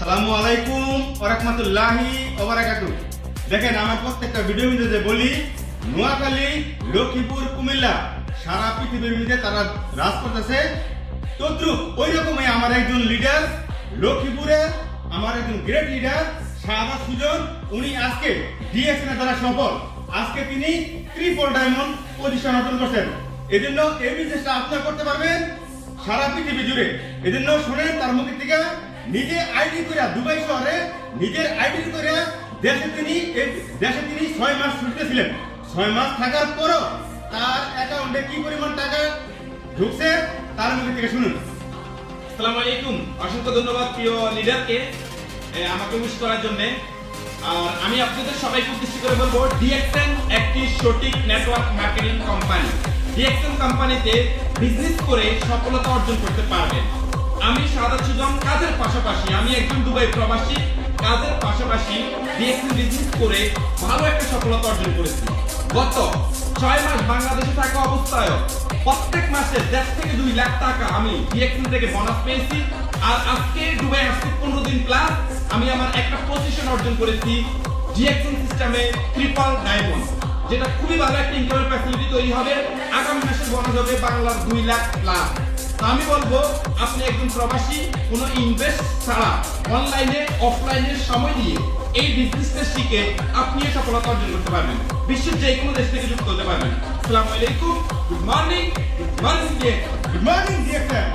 আসসালামু আলাইকুম ওয়া রাহমাতুল্লাহি ওয়া বারাকাতুহু। দেখেন আমার প্রত্যেকটা ভিডিও ভিডিওতে বলি নোয়াখালী, লক্ষ্মীপুর, কুমিল্লা সারা পৃথিবীর মধ্যে তারা রাজ করতেছে। তদ্রুপ ওই রকমই আমার একজন লিডার লক্ষ্মীপুরে, আমার একজন গ্রেট লিডার শাহবাজ সুজন, উনি আজকে ডিএক্সএন এর দ্বারা সফল। আজকে তিনি ট্রিপল ডায়মন্ড পজিশন অর্জন করছেন। এজন্য এই বিজনেসটা আপনি করতে পারবেন সারা পৃথিবী জুড়ে। এজন্য শুনেন তার মুখ থেকে, নিজে আইডি করে দুবাই শহরে নিজের আইডি করে দেশে তিনি 6 মাস ছুটিতে ছিলেন। 6 মাস থাকার পরও তার অ্যাকাউন্টে কি পরিমাণ টাকা ঢুকছে তার মুখ থেকে শুনুন। আসসালামু আলাইকুম, অসংখ্য ধন্যবাদ প্রিয় লিডারকে আমাকে উইশ করার জন্য। আর আমি আপনাদের সবাইকে উদ্দেশ্য করে বলবো, ডিএক্সএন একটি সঠিক নেটওয়ার্ক মার্কেটিং কোম্পানি। ডিএক্সএন কোম্পানিতে বিজনেস করে সফলতা অর্জন করতে পারবেন। আমি শাহবাজ সুজন, কাজের পাশাপাশি আমি একজন দুবাই প্রবাসী, কাজের পাশাপাশি ডিএক্সএন বিজনেস করে ভালো একটা সফলতা অর্জন করেছি। গত 6 মাস বাংলাদেশে থাকা অবস্থায় প্রত্যেক মাসে 1.5 থেকে 2 লাখ টাকা আমি ডিএক্সএন থেকে বোনাস পেয়েছি। আর আজকে দুবাই আসতে 15 দিন প্লাস আমি আমার একটা পজিশন অর্জন করেছি ডিএক্সএন সিস্টেমে ট্রিপল ডায়মন্ড, যেটা খুবই ভালো একটা ইনকামের ফ্যাসিলিটি তৈরি হবে। আগামী মাসে বোনাস হবে বাংলার 2 লাখ প্লাস। আমি বলবো আপনি একজন প্রবাসী কোনো ইনভেস্ট ছাড়া অনলাইনে অফলাইনে সময় দিয়ে এই বিজনেসটা শিখে আপনিও সফলতা অর্জন করতে পারবেন। বিশ্বের যে কোনো দেশ থেকে যুক্ত হতে পারবেন। আসসালামু আলাইকুম, good morning, good morning DXN.